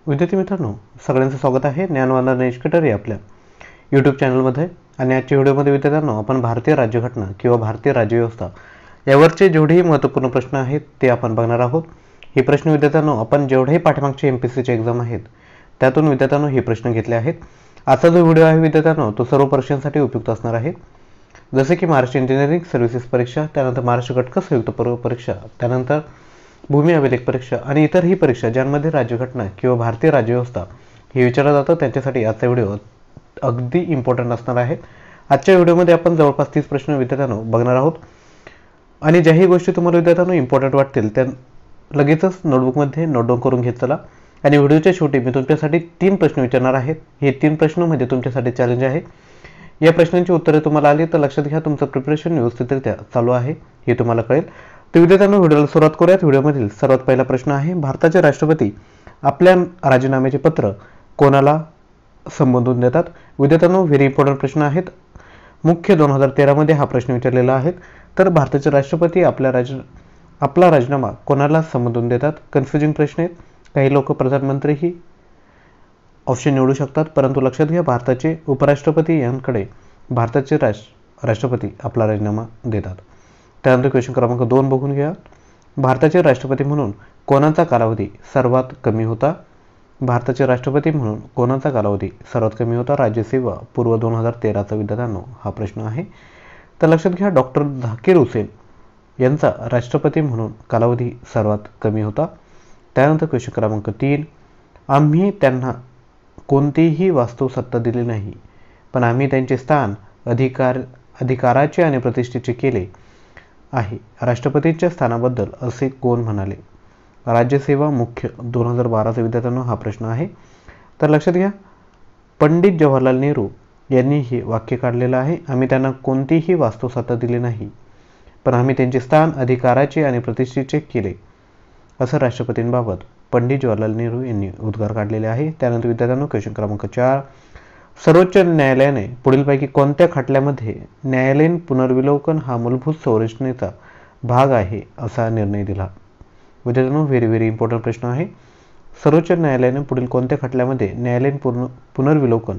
विद्यार्थी मित्रांनो, सगळ्यांचं स्वागत आहे ज्ञानवंदना एज्युकेटर या आपल्या यूट्यूब चॅनलमध्ये. आणि आजच्या व्हिडिओमध्ये विद्यार्थ्यांनो आपण भारतीय राज्यघटना किंवा भारतीय राज्यव्यवस्था यावरचे जेवढेही महत्त्वपूर्ण प्रश्न आहेत ते आपण बघणार आहोत. हे प्रश्न विद्यार्थ्यांनो आपण जेवढेही पाठीमागचे MPSCचे एक्झाम आहेत त्यातून विद्यार्थ्यांनो हे प्रश्न घेतले आहेत. आजचा जो व्हिडिओ आहे विद्यार्थ्यांनो तो सर्व परीक्षांसाठी उपयुक्त असणार आहे. जसे की महाराष्ट्र इंजिनिअरिंग सर्व्हिसेस परीक्षा, त्यानंतर महाराष्ट्र घटक संयुक्त पर्व परीक्षा, त्यानंतर भूमी अभिलेख परीक्षा आणि इतरही परीक्षा ज्यांमध्ये राज्यघटना किंवा भारतीय राज्यव्यवस्था हे विचारलं जातं त्यांच्यासाठी आजचा व्हिडिओ अगदी इम्पॉर्टंट असणार आहे. आजच्या व्हिडिओमध्ये आपण जवळपास 30 प्रश्न विद्यार्थ्यांनो बघणार आहोत. आणि ज्याही गोष्टी तुम्हाला विद्यार्थ्यांनो इम्पॉर्टंट वाटतील त्या लगेचच नोटबुकमध्ये नोट डाऊन करून घेत चला. आणि व्हिडिओच्या शेवटी मी तुमच्यासाठी 3 प्रश्न विचारणार आहेत. हे 3 प्रश्न म्हणजे तुमच्यासाठी चॅलेंज आहे. या प्रश्नांची उत्तरे तुम्हाला आली तर लक्षात घ्या तुमचं प्रिपरेशन व्यवस्थितरित्या चालू आहे हे तुम्हाला कळेल. तर विद्यार्थ्यांनो व्हिडिओला सुरुवात करूयात. व्हिडिओमधील सर्वात पहिला प्रश्न आहे, भारताचे राष्ट्रपती आपल्या राजीनाम्याचे पत्र कोणाला संबोधून देतात? विद्यार्थ्यांनो व्हेरी इम्पॉर्टंट प्रश्न आहेत. मुख्य 2013 मध्ये हा प्रश्न विचारलेला आहे. तर भारताचे राष्ट्रपती आपला राजीनामा कोणाला संबोधून देतात? कन्फ्युजिंग प्रश्न आहेत. काही लोक प्रधानमंत्रीही ऑप्शन निवडू शकतात, परंतु लक्षात घ्या भारताचे उपराष्ट्रपती यांकडे भारताचे राष्ट्रपती आपला राजीनामा देतात. त्यानंतर क्वेश्चन क्रमांक 2 बघून घ्या. भारताचे राष्ट्रपती म्हणून कोणाचा कालावधी सर्वात कमी होता? भारताचे राष्ट्रपती म्हणून कोणाचा कालावधी सर्वात कमी होता? राज्यसेवा पूर्व 2013चा विद्यार्थ्यांनो हा प्रश्न आहे. तर लक्षात घ्या डॉक्टर झाकीर हुसेन यांचा राष्ट्रपती म्हणून कालावधी सर्वात कमी होता. त्यानंतर क्वेश्चन क्रमांक 3, आम्ही त्यांना कोणतीही वास्तवसत्ता दिली नाही, पण आम्ही त्यांचे स्थान अधिकाराचे आणि प्रतिष्ठेचे केले आहे. राष्ट्रपतींच्या स्थानाबद्दल असे कोण म्हणाले? राज्यसेवा मुख्य 2012चा विद्यार्थ्यांनो हा प्रश्न आहे. तर लक्षात घ्या पंडित जवाहरलाल नेहरू यांनी हे वाक्य काढलेलं आहे. आम्ही त्यांना कोणतीही वास्तवसत्ता दिली नाही, पण आम्ही त्यांचे स्थान अधिकाराचे आणि प्रतिष्ठेचे केले, असं राष्ट्रपतींबाबत पंडित जवाहरलाल नेहरू यांनी उद्गार काढलेले आहे. त्यानंतर विद्यार्थ्यांनो क्वेश्चन क्रमांक 4, सर्वोच्च न्यायालयाने पुढीलपैकी कोणत्या खटल्यामध्ये न्यायालयीन पुनर्विलोकन हा मूलभूत संरचनेचा भाग आहे असा निर्णय दिला? विद्यार्थ्यांनो व्हेरी इम्पॉर्टंट प्रश्न आहे. सर्वोच्च न्यायालयाने पुढील कोणत्या खटल्यामध्ये न्यायालयीन पुनर्विलोकन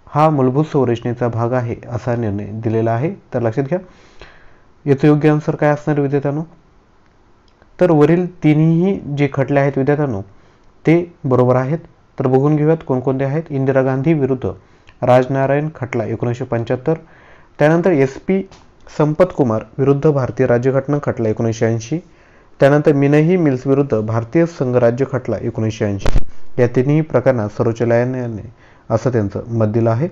हा मूलभूत संरचनेचा भाग आहे असा निर्णय दिलेला आहे? तर लक्षात घ्या याचं योग्य आन्सर काय असणार विद्यार्थ्यांनो? तर वरील तिन्ही जे खटले आहेत विद्यार्थ्यांनो ते बरोबर आहेत. तर बघून घेऊयात कोणकोणते आहेत. इंदिरा गांधी विरुद्ध राजनारायण खटला 1975, त्यानंतर SP संपत कुमार विरुद्ध भारतीय राज्यघटना खटला 1980, त्यानंतर मिनही मिल्स विरुद्ध भारतीय संघराज्य खटला 1980. या तिन्ही प्रकरणात सर्वोच्च न्यायालयाने असं त्यांचं मत दिलं आहे.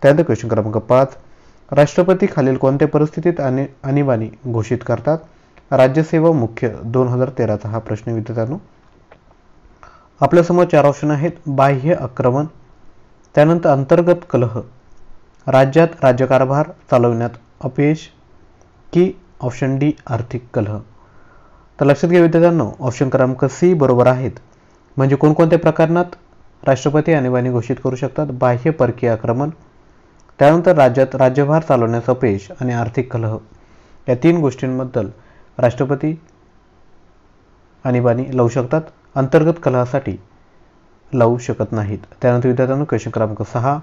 त्यानंतर क्वेश्चन क्रमांक 5, राष्ट्रपती खालील कोणत्या परिस्थितीत आणीबाणी घोषित करतात? राज्यसेवा मुख्य 2013चा हा प्रश्न विद्यार्थ्यांनो. आपल्यासमोर 4 ऑप्शन आहेत. बाह्य आक्रमण, त्यानंतर अंतर्गत कलह, राज्यात राज्यकारभार चालवण्यात अपयश की ऑप्शन डी आर्थिक कलह. तर लक्षात घ्या विद्यार्थ्यांनो ऑप्शन क्रमांक C बरोबर आहेत. म्हणजे कोणकोणत्या प्रकरणात राष्ट्रपती आणीबाणी घोषित करू शकतात? बाह्य परकीय आक्रमण, त्यानंतर राज्यात राज्यभार चालवण्याचं अपयश आणि आर्थिक कलह. या 3 गोष्टींबद्दल राष्ट्रपती आणीबाणी लावू शकतात. अंतर्गत कलहासाठी लावू शकत नाहीत. त्यानंतर विद्यार्थ्यांनो क्वेश्चन क्रमांक 6,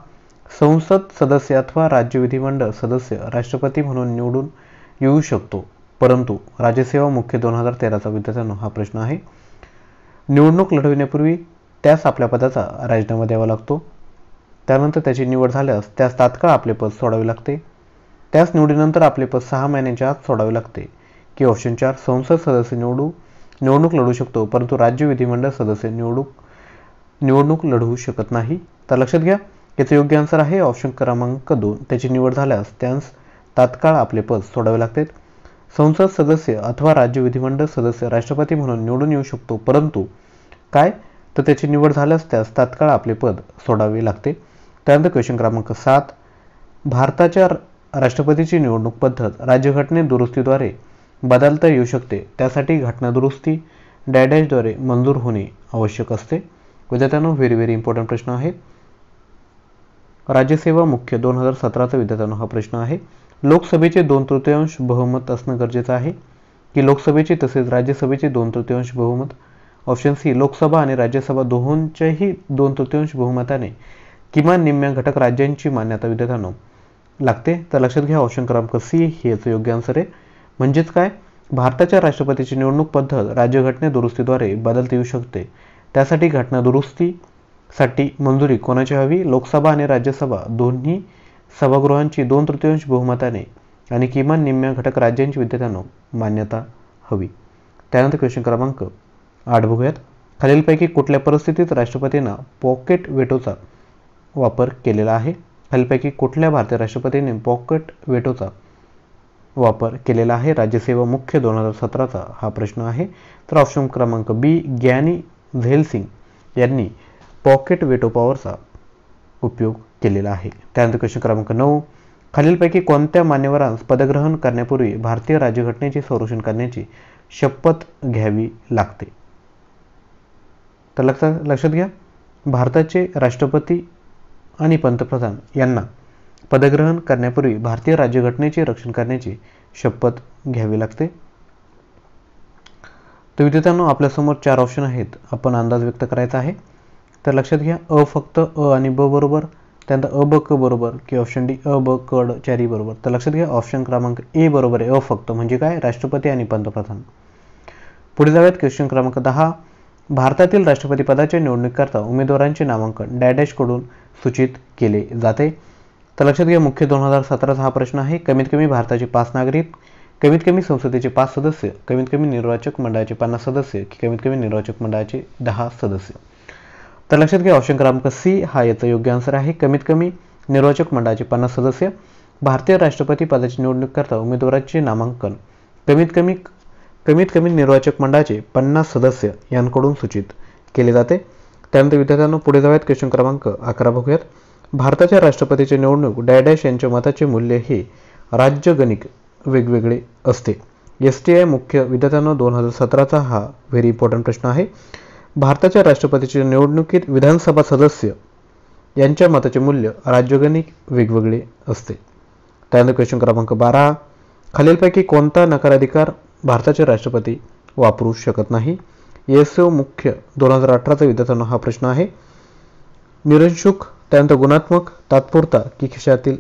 संसद सदस्य अथवा राज्य विधिमंडळ सदस्य राष्ट्रपती म्हणून निवडून येऊ शकतो, परंतु राज्यसेवा मुख्य 2013चा विद्यार्थ्यांनो हा प्रश्न आहे. निवडणूक लढविण्यापूर्वी त्यास आपल्या पदाचा राजीनामा द्यावा लागतो. त्यानंतर त्याची निवड झाल्यास त्यास तात्काळ आपले पद सोडावे लागते. त्यास निवडीनंतर आपले पद 6 महिन्यांच्या आत सोडावे लागते. की ऑप्शन 4, संसद सदस्य निवडणूक लढवू शकतो, परंतु राज्य विधिमंडळ सदस्य निवडणूक लढवू शकत नाही. तर लक्षात घ्या याचं योग्य आन्सर आहे ऑप्शन क्रमांक 2, त्याची निवड झाल्यास त्यास तात्काळ आपले पद सोडावे लागते. संसद सदस्य अथवा राज्य विधिमंडळ सदस्य राष्ट्रपती म्हणून निवडून येऊ शकतो, परंतु काय तर त्याची निवड झाल्यास त्यास तात्काळ आपले पद सोडावे लागते. त्यानंतर क्वेश्चन क्रमांक 7, भारताच्या राष्ट्रपतीची निवडणूक पद्धत राज्यघटने दुरुस्तीद्वारे बदलता येऊ शकते, त्यासाठी घटना दुरुस्ती द्वारे मंजूर होणे आवश्यक असते. विद्यार्थ्यांनो व्हेरी इम्पॉर्टंट प्रश्न आहे. राज्यसेवा मुख्य 2017चा विद्यार्थ्यांनो हा प्रश्न आहे. लोकसभेचे 2/3 बहुमत असणं गरजेचं आहे की लोकसभेचे तसेच राज्यसभेचे 2/3 बहुमत? ऑप्शन सी लोकसभा आणि राज्यसभा दोहोंच्याही 2/3 बहुमताने किमान निम्म्या घटक राज्यांची मान्यता विद्यार्थ्यांनो लागते. तर लक्षात घ्या ऑप्शन क्रमांक सी हे याचं योग्य आन्सर आहे. म्हणजेच काय, भारताच्या राष्ट्रपतीची निवडणूक पद्धत राज्यघटने दुरुस्तीद्वारे बदलता येऊ शकते. त्यासाठी घटना दुरुस्तीसाठी मंजुरी कोणाची हवी? लोकसभा आणि राज्यसभा दोन्ही सभागृहांची 2/3 बहुमताने आणि किमान निम्म्या घटक राज्यांची विद्यार्थ्यांनो मान्यता हवी. त्यानंतर क्वेश्चन क्रमांक 8 बघूयात. खालीलपैकी कुठल्या परिस्थितीत राष्ट्रपतींना पॉकेट वेटोचा वापर केलेला आहे? खालीलपैकी कुठल्या भारतीय राष्ट्रपतींनी पॉकेट वेटोचा वापर केलेला आहे? राज्यसेवा मुख्य 2017चा हा प्रश्न आहे. तर ऑप्शन क्रमांक बी ग्यानी झैल सिंग यांनी पॉकेट वेटो पॉवरचा उपयोग केलेला आहे. त्यानंतर क्वेश्चन क्रमांक 9 खालीलपैकी कोणत्या मान्यवरांस पदग्रहण करण्यापूर्वी भारतीय राज्यघटनेचे संरक्षण करण्याची शपथ घ्यावी लागते? तर लक्षात घ्या, भारताचे राष्ट्रपती आणि पंतप्रधान यांना पदग्रहण करण्यापूर्वी भारतीय राज्यघटनेचे रक्षण करण्याची शपथ घ्यावी लागते. तर विद्यार्थ्यांनो आपल्यासमोर 4 ऑप्शन आहेत, आपण अंदाज व्यक्त करायचा आहे. तर लक्षात घ्या, अ फक्त अ आणि ब बरोबर, त्यानंतर अ ब क बरोबर की ऑप्शन डी अ ब क ड चारी बरोबर. तर लक्षात घ्या ऑप्शन क्रमांक ए बरोबर आहे. अ फक्त म्हणजे काय, राष्ट्रपती आणि पंतप्रधान. पुढे जाऊयात क्वेश्चन क्रमांक 10 भारतातील राष्ट्रपती पदाच्या निवडणुकीकरता उमेदवारांचे नामांकन डॅश कडून सूचित केले जाते. तर लक्षात घ्या मुख्य 2017चा हा प्रश्न आहे. कमीत कमी भारताचे 5 नागरिक, कमीत कमी संसदेचे 5 सदस्य, कमीत कमी निर्वाचक मंडळाचे 50 सदस्य की कमीत कमी निर्वाचक मंडळाचे 10 सदस्य. तर लक्षात घ्या ऑप्शन क्रमांक सी हा याचा योग्य आन्सर आहे. कमीत कमी निर्वाचक मंडळाचे 50 सदस्य. भारतीय राष्ट्रपती पदाची निवडणूक करता उमेदवाराचे नामांकन कमीत कमी निर्वाचक मंडळाचे 50 सदस्य यांकडून सूचित केले जाते. त्यानंतर विद्यार्थ्यांनो पुढे जाऊयात क्वेश्चन क्रमांक 11 बघूयात. भारताच्या राष्ट्रपतीचे निवडणूक डॅश यांच्या मताचे मूल्य हे राज्यगणिक वेगवेगळे असते. STI मुख्य विद्यार्थ्यांनो 2017चा हा व्हेरी इम्पॉर्टंट प्रश्न आहे. भारताच्या राष्ट्रपतीच्या निवडणुकीत विधानसभा सदस्य यांच्या मताचे मूल्य राज्यगणिक वेगवेगळे असते. त्यानंतर क्वेश्चन क्रमांक 12 खालीलपैकी कोणता नकाराधिकार भारताचे राष्ट्रपती वापरू शकत नाही? SO मुख्य 2018चा विद्यार्थ्यांनो हा प्रश्न आहे. निरंशुक, त्यानंतर गुणात्मक, तात्पुरता की खिशातील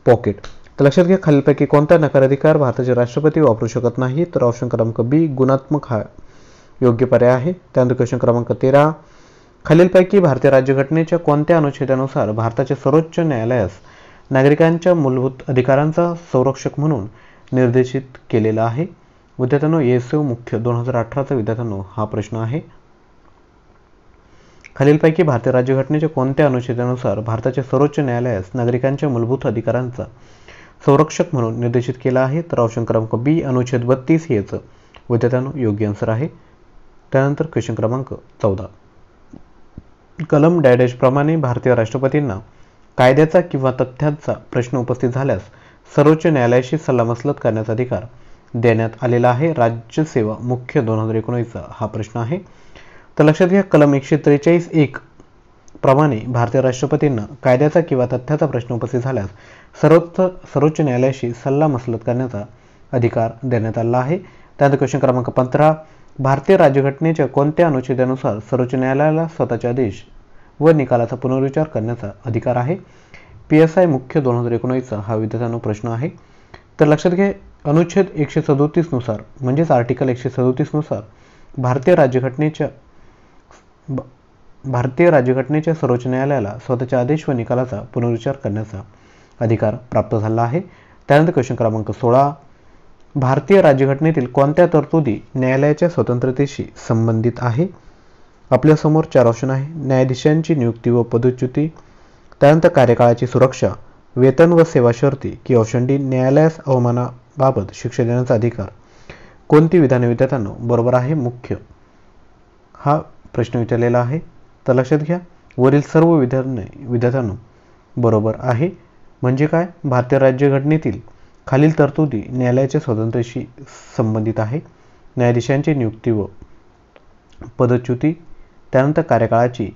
पॉकेट. तर लक्षात घ्या खालीलपैकी कोणता नकाराधिकार भारताचे राष्ट्रपती वापरू शकत नाही? तर ऑप्शन क्रमांक बी गुणात्मक हा योग्य पर्याय आहे. त्यानंतर क्वेश्चन क्रमांक 13 खालीलपैकी भारतीय राज्यघटनेच्या कोणत्या अनुच्छेदानुसार भारताच्या सर्वोच्च न्यायालयास नागरिकांच्या मूलभूत अधिकारांचा संरक्षक म्हणून निर्देशित केलेला आहे? विद्यार्थ्यांनो SO मुख्य 2018चा विद्यार्थ्यांनो हा प्रश्न आहे. खालीलपैकी भारतीय राज्यघटनेच्या कोणत्या अनुच्छेदानुसार भारताच्या सर्वोच्च न्यायालयास नागरिकांच्या मूलभूत अधिकारांचा संरक्षक म्हणून निर्देशित केला आहे? तर ऑप्शन क्रमांक बी अनुच्छेद 32 हे याचं विद्यार्थ्यांनो योग्य आन्सर आहे. त्यानंतर क्वेश्चन क्रमांक 14 कलम डॅश प्रमाणे भारतीय राष्ट्रपतींना कायद्याचा किंवा तथ्यांचा प्रश्न उपस्थित झाल्यास सर्वोच्च न्यायालयाशी सल्लामसलत करण्याचा अधिकार देण्यात आलेला आहे. राज्यसेवा मुख्य 2019चा हा प्रश्न आहे. तर लक्षात घ्या कलम 143(1) प्रमाणे भारतीय राष्ट्रपतींना कायद्याचा किंवा तथ्याचा प्रश्न उपस्थित झाल्यास सर्वोच्च न्यायालयाशी सल्लामसलत करण्याचा अधिकार देण्यात आला आहे. त्यानंतर क्वेश्चन क्रमांक 15 भारतीय राज्यघटनेच्या कोणत्या अनुच्छेदानुसार सर्वोच्च न्यायालयाला स्वतःचे आदेश व निकालाचा पुनर्विचार करण्याचा अधिकार आहे? PSI मुख्य 2019चा हा विद्यार्थ्यांनो प्रश्न आहे. तर लक्षात घ्या अनुच्छेद 137 नुसार म्हणजेच आर्टिकल 137 नुसार भारतीय राज्यघटनेच्या सर्वोच्च न्यायालयाला स्वतःच्या आदेश व निकालाचा पुनर्विचार करण्याचा अधिकार प्राप्त झाला आहे. त्यानंतर क्वेश्चन क्रमांक 16 भारतीय राज्यघटनेतील कोणत्या तरतुदी न्यायालयाच्या स्वतंत्रतेशी संबंधित आहे? आपल्यासमोर 4 ऑप्शन आहे. न्यायाधीशांची नियुक्ती व पदच्युती, त्यानंतर कार्यकाळाची सुरक्षा, वेतन व सेवा शर्ती की ऑप्शन डी न्यायालयास अवमानाबाबत शिक्षा देण्याचा अधिकार. कोणती विधाने विद्यार्थ्यांनो बरोबर आहे? मुख्य हा प्रश्न विचारलेला आहे. तर लक्षात घ्या वरील सर्व विधाने विद्यार्थ्यांनो बरोबर आहे. म्हणजे काय, भारतीय राज्यघटनेतील खालील तरतुदी न्यायालयाच्या स्वातंत्र्याशी संबंधित आहे. न्यायाधीशांची नियुक्ती व पदच्युती, त्यानंतर कार्यकाळाची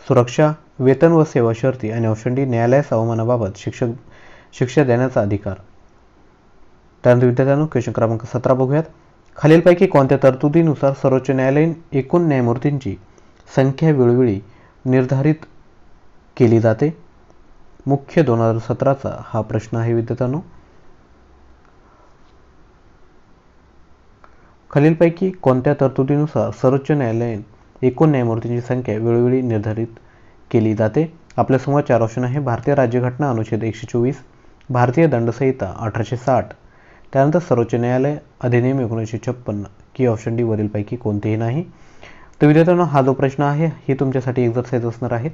सुरक्षा, वेतन व सेवा शर्ती आणि ऑप्शन डी न्यायालयास अवमानाबाबत शिक्षा देण्याचा अधिकार. त्यानंतर विद्यार्थ्यांनो क्वेश्चन क्रमांक 17 बघूयात. खालीलपैकी कोणत्या तरतुदीनुसार सर्वोच्च न्यायालयीन एकूण न्यायमूर्तींची संख्या वेळोवेळी निर्धारित केली जाते? मुख्य 2017चा हा प्रश्न आहे विद्यार्थ्यांनो. खालीलपैकी कोणत्या तरतुदीनुसार सर्वोच्च न्यायालयीन एकूण न्यायमूर्तींची संख्या वेळोवेळी निर्धारित केली जाते? आपल्यासमोर 4 ऑप्शन आहे. भारतीय राज्यघटना अनुच्छेद 124, भारतीय दंडसंहिता 1860, त्यानंतर सर्वोच्च न्यायालय अधिनियम 1956 की ऑप्शन डी वरीलपैकी कोणतेही नाही. तर विद्यार्थ्यांनो हा जो प्रश्न आहे ही तुमच्यासाठी एक्झरसाइज असणार आहे.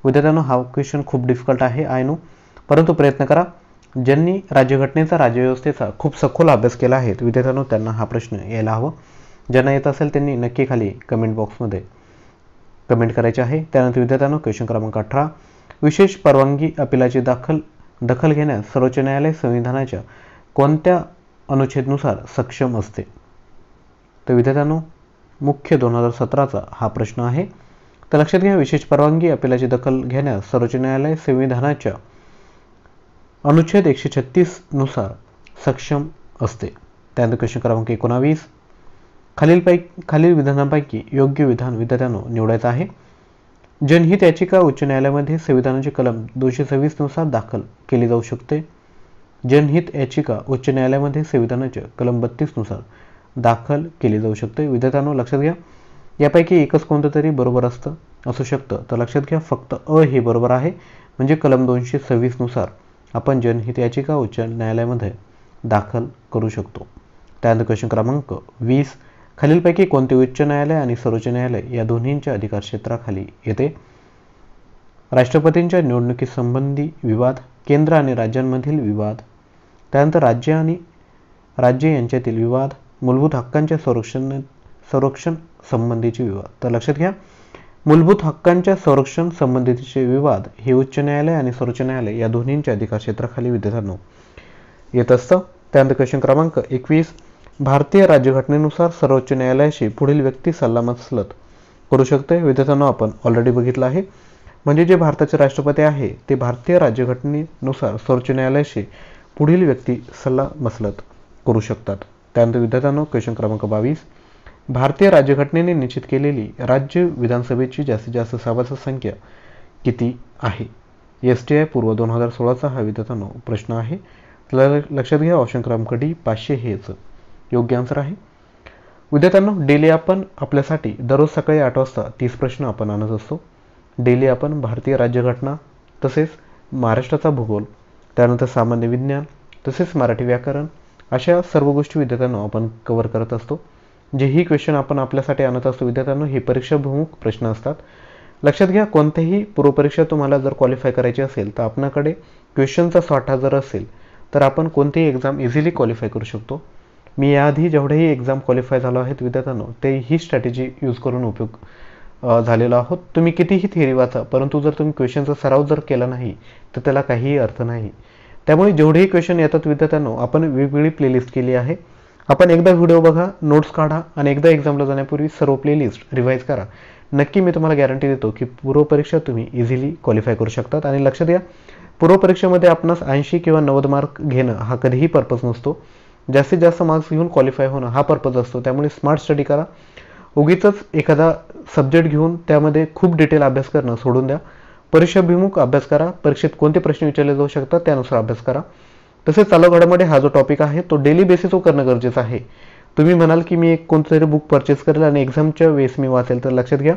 विद्यार्थ्यांनो हा क्वेश्चन खूप डिफिकल्ट आहे आय नो, परंतु प्रयत्न करा. ज्यांनी राज्यघटनेचा राज्यव्यवस्थेचा खूप सखोल अभ्यास केला आहे विद्यार्थ्यांनो त्यांना हा प्रश्न यायला हवं. ज्यांना येत असेल त्यांनी नक्की खाली कमेंट बॉक्समध्ये कमेंट करायचे आहे. त्यानंतर विद्यार्थ्यांनो क्वेश्चन क्रमांक 18, विशेष परवानगी अपिलाची दखल घेण्यास सर्वोच्च न्यायालय संविधानाच्या कोणत्या अनुच्छेदनुसार सक्षम असते? तर विद्यार्थ्यांनो मुख्य 2017चा हा प्रश्न आहे. तर लक्षात घ्या, विशेष परवानगी अपिलाची दखल घेण्यास सर्वोच्च न्यायालय संविधानाच्या अनुच्छेद 136 नुसार सक्षम असते. त्यानंतर क्वेश्चन क्रमांक 19, खालील विधानांपैकी योग्य विधान विद्यार्थ्यांनो निवडायचं आहे. जनहित याचिका उच्च न्यायालयामध्ये संविधानाचे कलम 226 नुसार दाखल केली जाऊ शकते. जनहित याचिका उच्च न्यायालयामध्ये संविधानाच्या कलम 32 नुसार दाखल केली जाऊ शकते. विद्यार्थ्यांनो लक्षात घ्या, यापैकी एकच कोणतं तरी बरोबर असू शकतं. तर लक्षात घ्या, फक्त अ हे बरोबर आहे, म्हणजे कलम 226 नुसार आपण जनहित याचिका उच्च न्यायालयामध्ये दाखल करू शकतो. त्यानंतर क्वेश्चन क्रमांक 20, खालीलपैकी कोणते उच्च न्यायालय आणि सर्वोच्च न्यायालय या दोन्हींच्या अधिकार क्षेत्राखाली येते? राष्ट्रपतींच्या निवडणुकीसंबंधी विवाद, केंद्र आणि राज्यांमधील विवाद, त्यानंतर राज्य यांच्यातील विवाद, मूलभूत हक्कांच्या संरक्षण संबंधीचे विवाद. तर लक्षात घ्या, मूलभूत हक्कांच्या संरक्षण संबंधीचे विवाद हे उच्च न्यायालय आणि सर्वोच्च न्यायालय या दोन्हींच्या अधिकार क्षेत्राखाली विद्यार्थ्यांनो येत असतं. त्यानंतर क्वेश्चन क्रमांक 21, भारतीय राज्यघटनेनुसार सर्वोच्च न्यायालयाशी पुढील व्यक्ती सल्लामसलत करू शकते? विद्यार्थ्यांनो आपण ऑलरेडी बघितलं आहे, म्हणजे जे भारताचे राष्ट्रपती आहे ते भारतीय राज्यघटनेनुसार सर्वोच्च न्यायालयाशी पुढील व्यक्ती सल्लामसलत करू शकतात. त्यानंतर विद्यार्थ्यांनो क्वेश्चन क्रमांक 22, भारतीय राज्यघटनेने निश्चित केलेली राज्य विधानसभेची जास्तीत जास्त सभासद संख्या किती आहे? STI पूर्व 2016चा हा विद्यार्थ्यांनो प्रश्न आहे. लक्षात घ्या, ऑप्शन क्रमांक डी 500 हेच योग्य आन्सर आहे. विद्यार्थ्यांनो डेली आपण आपल्यासाठी दररोज सकाळी 8 वाजता 30 प्रश्न आपण आणत असतो. डेली आपण भारतीय राज्यघटना, तसेच महाराष्ट्राचा भूगोल, त्यानंतर सामान्य विज्ञान, तसेच मराठी व्याकरण, अशा सर्व गोष्टी विद्यार्थ्यांनो आपण कव्हर करत असतो. जेही क्वेश्चन आपण आपल्यासाठी आणत असतो विद्यार्थ्यांनो हे परीक्षाभिमुख प्रश्न असतात. लक्षात घ्या, कोणत्याही पूर्वपरीक्षा तुम्हाला जर क्वालिफाय करायची असेल तर आपल्याकडे क्वेश्चनचा साठा जर असेल तर आपण कोणतीही एक्झाम इझिली क्वालिफाय करू शकतो. मी याआधी जेवढेही एक्झाम क्वालिफाय झालो आहेत विद्यार्थ्यांनो ते ही स्ट्रॅटेजी यूज करून उपयोग झालेला आहोत. तुम्ही कितीही थिअरी वाचा, परंतु जर तुम्ही क्वेश्चनचा सराव जर केला नाही तर त्याला काहीही अर्थ नाही. त्यामुळे जेवढेही क्वेश्चन येतात विद्यार्थ्यांनो आपण वेगवेगळी प्लेलिस्ट केली आहे. आपण एकदा व्हिडिओ बघा, नोट्स काढा आणि एकदा एक्झामला जाण्यापूर्वी सर्व प्लेलिस्ट रिवाईज करा. नक्की मी तुम्हाला गॅरंटी देतो की पूर्वपरीक्षा तुम्ही इझिली क्वालिफाय करू शकतात. आणि लक्षात घ्या, पूर्वपरीक्षेमध्ये आपणास 80 किंवा 90 मार्क घेणं हा कधीही पर्पज नसतो. जास्तीत जास्त मार्क्स घेऊन क्वालिफाय होणं हा पर्पज असतो. त्यामुळे स्मार्ट स्टडी करा. उगीच एखादा सब्जेक्ट घेऊन त्यामध्ये खूप डिटेल अभ्यास करणं सोडून द्या. परीक्षाभिमुख अभ्यास करा. परीक्षेत कोणते प्रश्न विचारले जाऊ शकतात त्यानुसार अभ्यास करा. तसेच चालू घडामोडी हा जो टॉपिक आहे तो डेली बेसिसवर करणं गरजेचं आहे. तुम्ही म्हणाल की मी एक कोणतरी बुक परचेस करेल आणि एक्झामच्या वेळेस मी वाचेल, तर लक्षात घ्या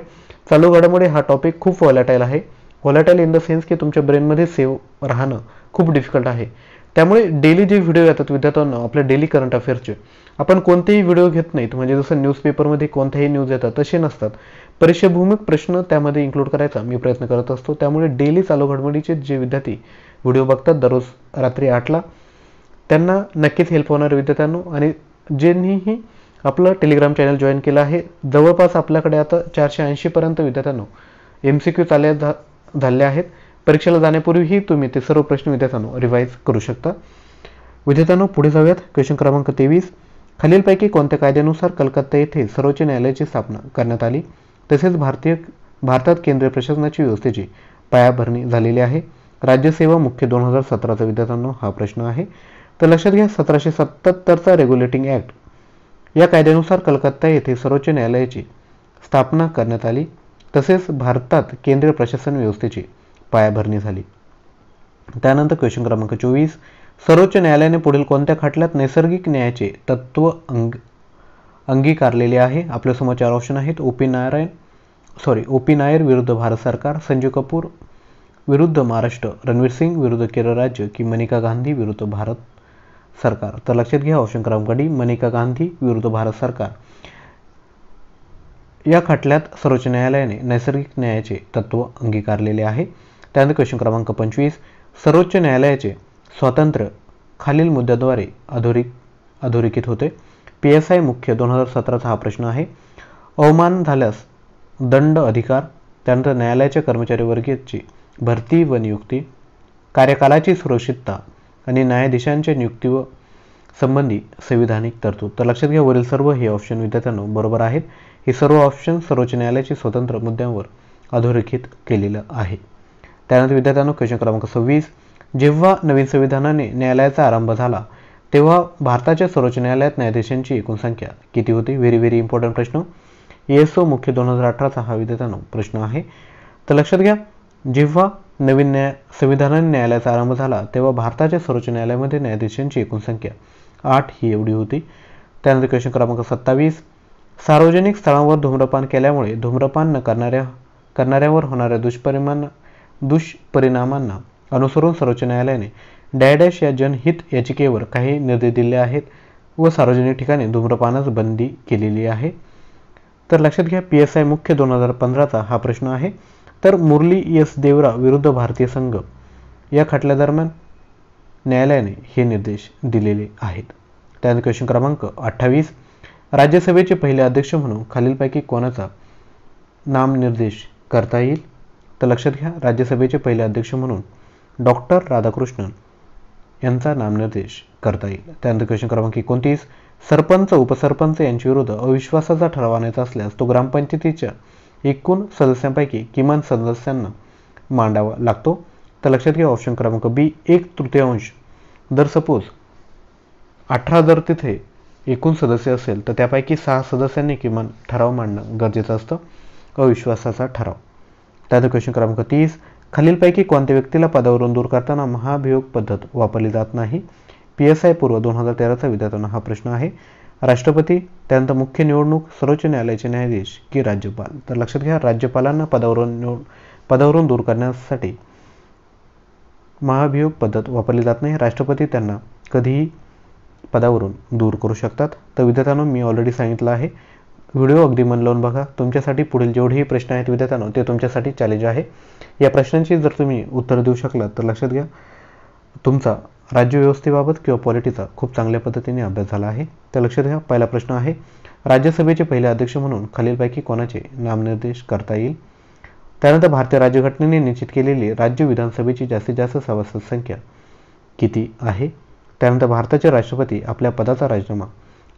चालू घडामोडी हा टॉपिक खूप व्हॉलॅटाईल आहे. व्हॉलॅटाईल इन द सेन्स की तुमच्या ब्रेनमध्ये सेव्ह राहणं खूप डिफिकल्ट आहे. त्यामुळे डेली जे व्हिडिओ येतात विद्यार्थ्यांना आपल्या डेली करंट अफेअर्सचे, आपण कोणतेही व्हिडिओ घेत नाहीत, म्हणजे जसं न्यूजपेपरमध्ये कोणत्याही न्यूज येतात तसे नसतात. परीक्षाभिमुख प्रश्न त्यामध्ये इन्क्लूड करायचा मी प्रयत्न करत असतो. त्यामुळे डेली चालू घडामोडीचे जे विद्यार्थी व्हिडिओ बघतात दररोज रात्री 8ला त्यांना नक्कीच हेल्प होणार विद्यार्थ्यांनो. आणि ज्यांनीही आपलं टेलिग्राम चॅनल जॉईन केलं आहे, जवळपास आपल्याकडे आता 480 पर्यंत विद्यार्थ्यांनो MCQ झाले आहेत. परीक्षेला जाण्यापूर्वीही तुम्ही ते सर्व प्रश्न विद्यार्थ्यांनो रिवाईज करू शकता. विद्यार्थ्यांनो पुढे जाऊयात. क्वेश्चन क्रमांक 23, खालीलपैकी कोणत्या कायद्यानुसार कलकत्ता येथे सर्वोच्च न्यायालयाची स्थापना करण्यात आली? तसेच भारतात केंद्रीय प्रशासनाची व्यवस्थेची पायाभरणी झालेली आहे. राज्यसेवा मुख्य 2017चा विद्यार्थ्यांनो हा प्रश्न आहे. तर लक्षात घ्या, 1777चा रेग्युलेटिंग ॲक्ट या कायद्यानुसार कलकत्ता येथे सर्वोच्च न्यायालयाची स्थापना करण्यात आली. तसेच भारतात केंद्रीय प्रशासन व्यवस्थेची पायाभरणी झाली. त्यानंतर क्वेश्चन क्रमांक 24, सर्वोच्च न्यायालयाने पुढील कोणत्या खटल्यात नैसर्गिक न्यायाचे तत्व अंगीकारलेले आहे? आपल्यासमोर 4 ऑप्शन आहेत. ओपी नायर विरुद्ध भारत सरकार, संजीव कपूर विरुद्ध महाराष्ट्र, रणवीर सिंग विरुद्ध केरळ राज्य की मनिका गांधी विरुद्ध भारत सरकार. तर लक्षात घ्या ऑप्शन क्रमांक डी, मनिका गांधी विरुद्ध भारत सरकार. या खटल्यात सर्वोच्च न्यायालयाने नैसर्गिक न्यायाचे तत्व अंगीकारलेले आहे. त्यानंतर क्वेश्चन क्रमांक 25, सर्वोच्च न्यायालयाचे स्वातंत्र्य खालील मुद्द्याद्वारे अधोरेखित होते. PSI मुख्य 2017चा हा प्रश्न आहे. अवमान झाल्यास दंड अधिकार. त्यानंतर न्यायालयाच्या कर्मचारी वर्गाची भरती व नियुक्ती, कार्यकालाची सुरक्षितता आणि न्यायाधीशांच्या नियुक्ती व संबंधी संविधानिक तरतूद. तर लक्षात घ्या वरील सर्व हे ऑप्शन विद्यार्थ्यांनो बरोबर आहेत. हे सर्व ऑप्शन सर्वोच्च न्यायालयाचे स्वतंत्र मुद्द्यांवर अधोरेखित केलेलं आहे. त्यानंतर विद्यार्थ्यांनो क्वेश्चन क्रमांक 26, जेव्हा नवीन संविधानाने न्यायालयाचा आरंभ झाला तेव्हा भारताच्या सर्वोच्च न्यायालयात न्यायाधीशांची एकूण संख्या किती होती? व्हेरी इम्पॉर्टंट प्रश्न. ESO मुख्य 2018चा हा विद्यार्थ्यांनो प्रश्न आहे. तर लक्षात घ्या जेव्हा नवीन संविधानाने न्यायालयाचा आरंभ झाला तेव्हा भारताच्या सर्वोच्च न्यायालयामध्ये न्यायाधीशांची एकूण संख्या 8 ही एवढी होती. त्यानंतर क्वेश्चन क्रमांक 27, सार्वजनिक स्थळांवर धूम्रपान केल्यामुळे धूम्रपान न करणाऱ्यावर होणाऱ्या दुष्परिणामांना अनुसरून सर्वोच्च न्यायालयाने डॅश या जनहित याचिकेवर काही निर्देश दिले आहेत व सार्वजनिक ठिकाणी धूम्रपानास बंदी केलेली आहे. तर लक्षात घ्या PSI मुख्य 2015चा हा प्रश्न आहे. तर मुरली S देवरा विरुद्ध भारतीय संघ या खटल्यादरम्यान न्यायालयाने हे निर्देश दिलेले आहेत. त्यानंतर क्वेश्चन क्रमांक 28, राज्यसभेचे पहिले अध्यक्ष म्हणून खालीलपैकी कोणाचा नामनिर्देश करता येईल? तर लक्षात घ्या राज्यसभेचे पहिले अध्यक्ष म्हणून डॉक्टर राधाकृष्णन यांचा नामनिर्देश करता येईल. त्यानंतर क्वेश्चन क्रमांक 29, सरपंच उपसरपंच यांच्या विरुद्ध अविश्वासाचा ठराव आणायचा असल्यास तो ग्रामपंचायतीच्या एकूण सदस्यांपैकी किमान सदस्यांना मांडावा लागतो. तर लक्षात घ्या ऑप्शन क्रमांक बी, 1/3. जर सपोज 18 जर तिथे एकूण सदस्य असेल तर त्यापैकी 6 सदस्यांनी किमान ठराव मांडणं गरजेचं असतं, अविश्वासाचा ठराव. त्यानंतर क्वेश्चन क्रमांक 30, खालीलपैकी कोणत्या व्यक्तीला पदावरून दूर करताना महाभियोग पद्धत वापरली जात नाही? PSI पूर्व 2013चा विद्यार्थ्यांना हा प्रश्न आहे. राष्ट्रपती, त्यानंतर मुख्य निवडणूक, सर्वोच्च न्यायालयाचे न्यायाधीश की राज्यपाल. तर लक्षात घ्या राज्यपालांना पदावरून दूर करण्यासाठी महाभियोग पद्धत वापरली जात नाही. राष्ट्रपती त्यांना कधीही पदावरून दूर करू शकतात. तर विद्यार्थ्यांनो मी ऑलरेडी सांगितलं आहे, व्हिडिओ अगदी मन लावून बघा. तुमच्यासाठी पुढील जेवढेही प्रश्न आहेत विद्यार्थ्यांनो ते तुमच्यासाठी चॅलेंज आहे. या प्रश्नांची जर तुम्ही उत्तर देऊ शकलात तर लक्षात घ्या तुमचा राज्यव्यवस्थेबाबत किंवा पॉलिटीचा खूप चांगल्या पद्धतीने अभ्यास झाला आहे. तर लक्षात घ्या पहिला प्रश्न आहे, राज्यसभेचे पहिले अध्यक्ष म्हणून खालीलपैकी कोणाचे नामनिर्देश करता येईल? त्यानंतर भारतीय राज्यघटनेने निश्चित केलेली राज्य विधानसभेची जास्तीत जास्त सभासद संख्या किती आहे? त्यानंतर भारताचे राष्ट्रपती आपल्या पदाचा राजीनामा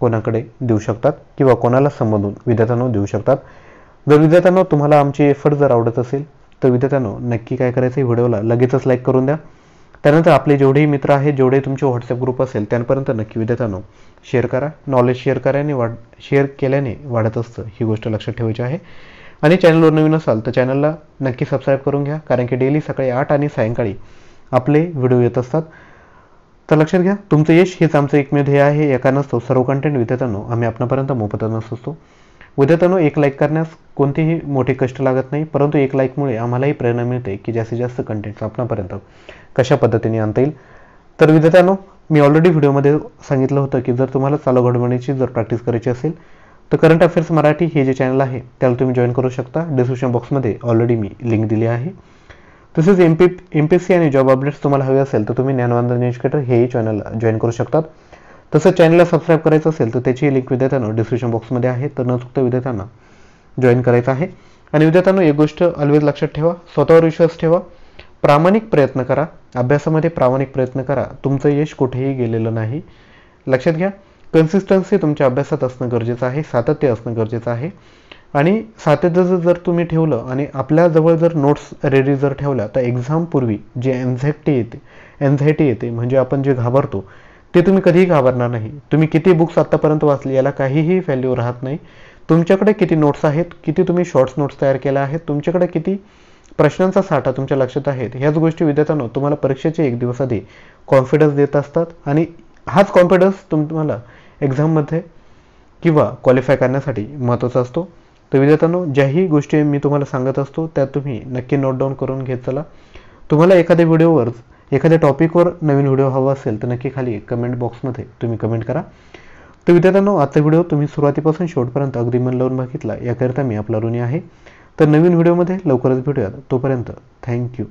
कोणाकडे देऊ शकतात किंवा कोणाला संबोधून विद्यार्थ्यांना देऊ शकतात? जर विद्यार्थ्यांना तुम्हाला आमचे एफर्ट जर आवडत असेल तर विद्यार्थ्यांनो नक्की काय करायचं, व्हिडिओला लगेचच लाईक करून द्या. त्यानंतर आपले जेवढेही मित्र आहेत, जेवढे तुमचे व्हॉट्सअप ग्रुप असेल त्यांपर्यंत नक्की विद्यार्थ्यांनो शेअर करा. नॉलेज शेअर केल्याने वाढत असतं, ही गोष्ट लक्षात ठेवायची आहे. आणि चॅनलवर नवीन असाल तर चॅनलला नक्की सबस्क्राईब करून घ्या, कारण की डेली सकाळी 8 आणि सायंकाळी आपले व्हिडिओ येत असतात. तर लक्षात घ्या तुमचं यश हेच आमचं एकमेव ध्येय आहे. या कारणास्तव सर्व कंटेंट विद्यार्थ्यांनो आम्ही आपणापर्यंत मोफत आणत असतो. विद्यार्थ्यांनो एक लाईक करण्यास कोणतेही मोठे कष्ट लागत नाही, परंतु एक लाईकमुळे आम्हालाही प्रेरणा मिळते की जास्तीत जास्त कंटेंट आपणापर्यंत कशा पद्धतीने आणता येईल. तर विद्यार्थ्यांनो मी ऑलरेडी व्हिडिओमध्ये सांगितलं होतं की जर तुम्हाला चालू घडामोडीची जर प्रॅक्टिस करायची असेल तर करंट अफेअर्स मराठी हे जे चॅनल आहे त्याला तुम्ही जॉईन करू शकता. डिस्क्रिप्शन बॉक्समध्ये ऑलरेडी मी लिंक दिली आहे. तसेच MPSC आणि जॉब अपडेट्स तुम्हाला हवे असेल तर तुम्ही ज्ञानवंदन एज्युकेटर हेही चॅनलला जॉईन करू शकतात. तसंच चॅनलला सबस्क्राईब करायचं असेल तर त्याची लिंक विद्यार्थ्यांना डिस्क्रिप्शन बॉक्समध्ये आहे. तर न चुकता विद्यार्थ्यांना जॉईन करायचं आहे. आणि विद्यार्थ्यांना एक गोष्ट ऑलवेज लक्षात ठेवा, स्वतःवर विश्वास ठेवा, प्रामाणिक प्रयत्न करा, अभ्यासामध्ये प्रामाणिक प्रयत्न करा. तुमचं यश कुठेही गेलेलं नाही. लक्षात घ्या कन्सिस्टन्सी तुमच्या अभ्यासात असणं गरजेचं आहे, सातत्य असणं गरजेचं आहे. आणि सातत्य जर तुम्ही ठेवलं आणि आपल्याजवळ जर नोट्स रेडी जर ठेवल्या तर एक्झामपूर्वी जे एन्झायटी येते म्हणजे आपण जे घाबरतो ते तुम्ही कधीही घाबरणार नाही. तुम्ही किती बुक्स आत्तापर्यंत वाचली याला काहीही व्हॅल्यू राहत नाही. तुमच्याकडे किती नोट्स आहेत, किती तुम्ही शॉर्ट्स नोट्स तयार केल्या आहेत, तुमच्याकडे किती प्रश्नांचा साठा तुमच्या लक्षात आहेत, ह्याच गोष्टी विद्यार्थ्यांनो तुम्हाला परीक्षेचे एक दिवस आधी कॉन्फिडन्स देत असतात. आणि हाच कॉन्फिडन्स तुम्हाला एक्झाममध्ये किंवा क्वालिफाय करण्यासाठी महत्त्वाचा असतो. तर विद्यार्थ्यांनो, ज्याही गोष्टी मी तुम्हाला सांगत असतो त्या तुम्ही नक्की नोट डाऊन करून घेत चला. तुम्हाला एखाद्या व्हिडिओवर, एखाद्या टॉपिकवर नवीन व्हिडिओ हवा असेल तर नक्की खाली कमेंट बॉक्समध्ये तुम्ही कमेंट करा. तर विद्यार्थ्यांनो, आजचा व्हिडिओ तुम्ही सुरुवातीपासून शेवटपर्यंत अगदी मन लावून बघितला याकरिता मी आपला ऋणी आहे. तर नवीन व्हिडिओमध्ये लवकरच भेटूयात. तोपर्यंत थँक्यू.